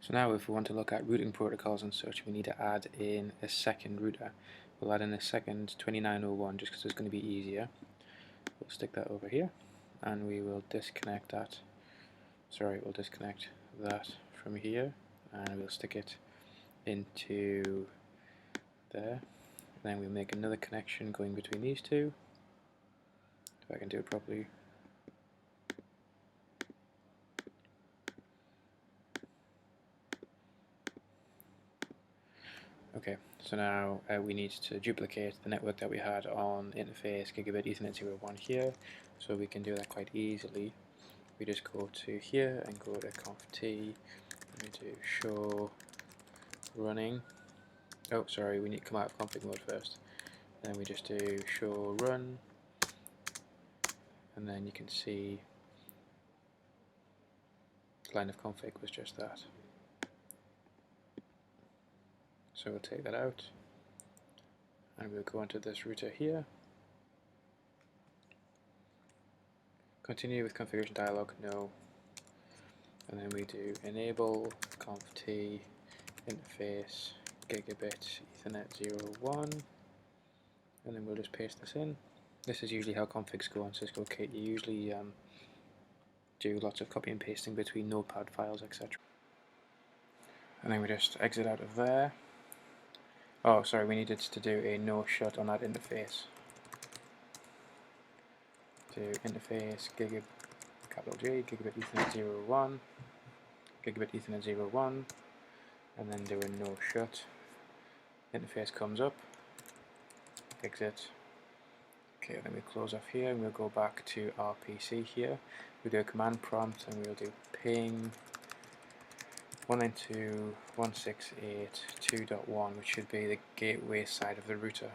So now if we want to look at routing protocols and such, we need to add in a second router. We'll add in a second 2901 just because it's going to be easier. We'll stick that over here and we will disconnect that. We'll disconnect that from here and we'll stick it into there. Then we'll make another connection going between these two. If I can do it properly. Okay, so now we need to duplicate the network that we had on interface gigabit Ethernet 01 here, so we can do that quite easily. We just go to here and go to conft, and we do show running. Oh, sorry, we need to come out of config mode first. Then we just do show run, and then you can see line of config was just that. So we'll take that out, and we'll go into this router here. Continue with configuration dialog, no. And then we do enable conft interface gigabit Ethernet 01, and then we'll just paste this in. This is usually how configs go on Cisco Kit. You usually do lots of copy and pasting between notepad files, etc. And then we just exit out of there. Oh, sorry, we needed to do a no shut on that interface. Do interface capital J, gigabit Ethernet 01, gigabit Ethernet 01, and then do a no shut. Interface comes up, exit. Okay, then we close off here and we'll go back to our PC here. We'll do a command prompt and we'll do ping 192.168.2.1, which should be the gateway side of the router,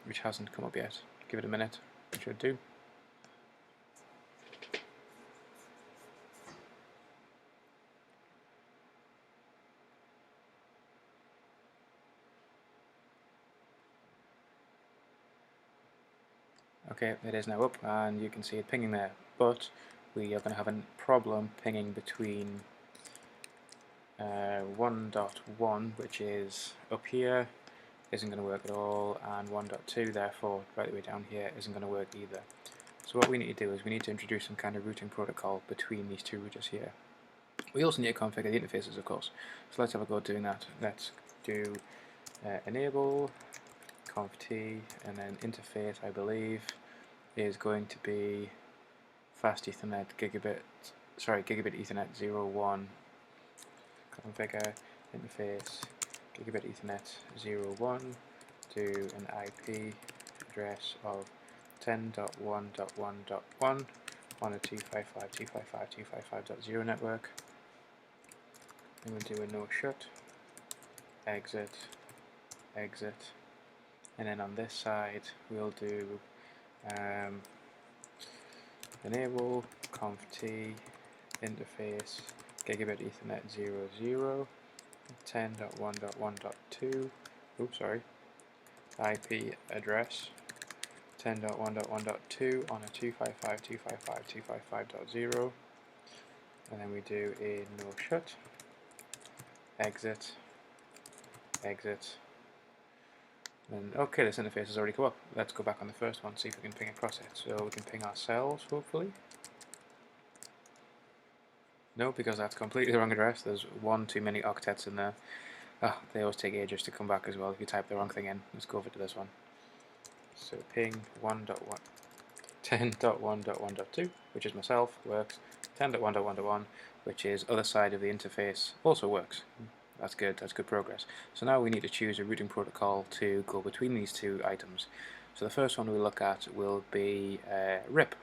which hasn't come up yet. Give it a minute, it should do. Okay, it is now up and you can see it pinging there, but we are going to have a problem pinging between 1.1, which is up here, isn't going to work at all, and 1.2, therefore, right the way down here, isn't going to work either. So what we need to do is we need to introduce some kind of routing protocol between these two routers here. We also need to configure the interfaces, of course. So let's have a go at doing that. Let's do enable conft, and then interface, I believe, is going to be fast Ethernet gigabit Ethernet 01. Configure interface gigabit Ethernet 01 to an IP address of 10.1.1.1 on a 255.255.255.0 network. And we'll do a no shut, exit, exit, and then on this side we'll do enable conft interface gigabit Ethernet 00 10.1.1.2 IP address 10.1.1.2 on a 255.255.255.0, and then we do a no shut, exit, exit, and okay, this interface has already come up. Let's go back on the first one, see if we can ping across it. So we can ping ourselves, hopefully. No, because that's completely the wrong address. There's one too many octets in there. They always take ages to come back as well if you type the wrong thing in. Let's go over to this one. So ping 1.1, 10.1.1.2, which is myself, works. 10.1.1.1, which is other side of the interface, also works. That's good progress. So now we need to choose a routing protocol to go between these two items. So the first one we look at will be RIP.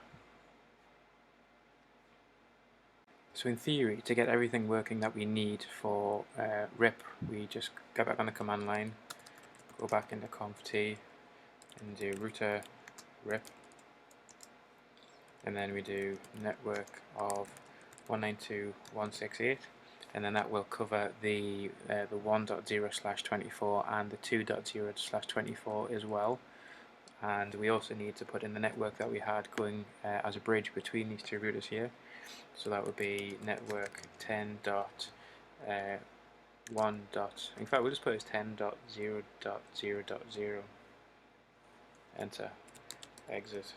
So in theory, to get everything working that we need for RIP, we just go back on the command line, go back into conft and do router RIP, and then we do network of 192.168, and then that will cover the 1.0/24 and the 2.0/24 as well. And we also need to put in the network that we had going as a bridge between these two routers here. So that would be network 10.1.1 1 dot, in fact we'll just put it as 10.0.0.0, enter, exit,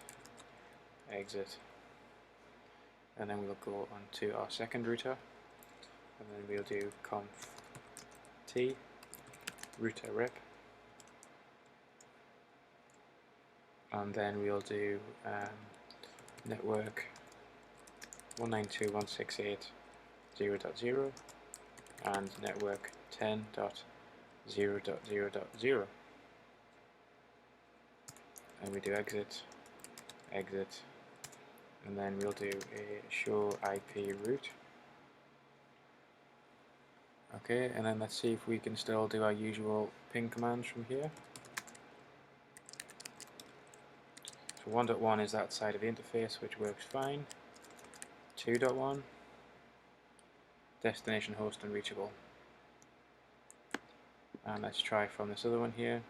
exit, and then we'll go on to our second router, and then we'll do conf t router rip, and then we'll do network 192.168.0.0 and network 10.0.0.0, and we do exit, exit, and then we'll do a show IP route. Okay, and then let's see if we can still do our usual ping commands from here. So 1.1 is that side of the interface, which works fine. 2.1, destination host unreachable. And let's try from this other one here.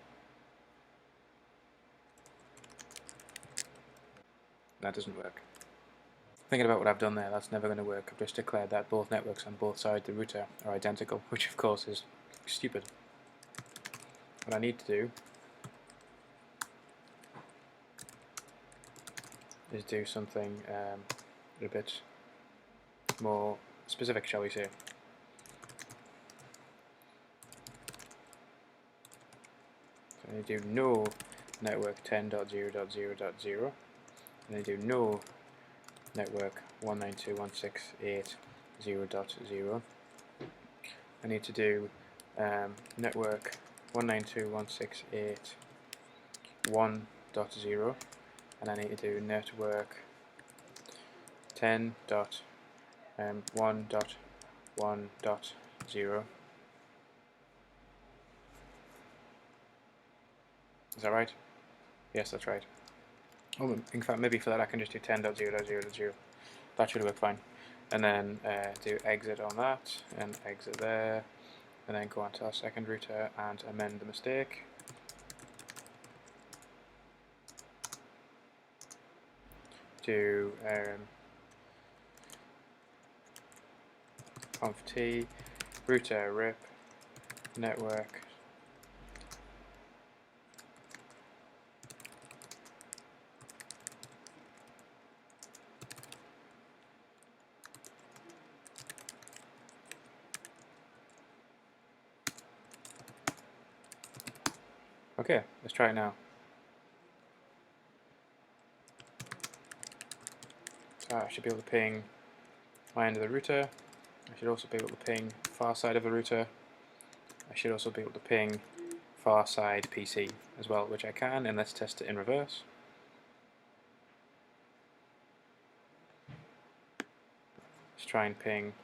That doesn't work. Thinking about what I've done there, that's never going to work. I've just declared that both networks on both sides of the router are identical, which of course is stupid. What I need to do is do something a bit more specific, shall we say. So I do no network 10.0.0.0, and I do no network 192.168.0.0. I need to do network 192.168.1.0, and I need to do network 10.1.1.0. Is that right? Yes, that's right. Oh, in fact, maybe for that I can just do 10.0.0.0. That should work fine. And then do exit on that, and exit there, and then go on to our second router and amend the mistake. Do conf t router rip network Okay, let's try it now. So I should be able to ping my end of the router. I should also be able to ping far side of the router. I should also be able to ping far side PC as well, which I can, and let's test it in reverse. Let's try and ping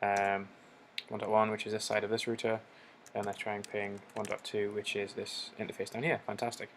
1.1, which is this side of this router, and let's try and ping 1.2, which is this interface down here. Fantastic.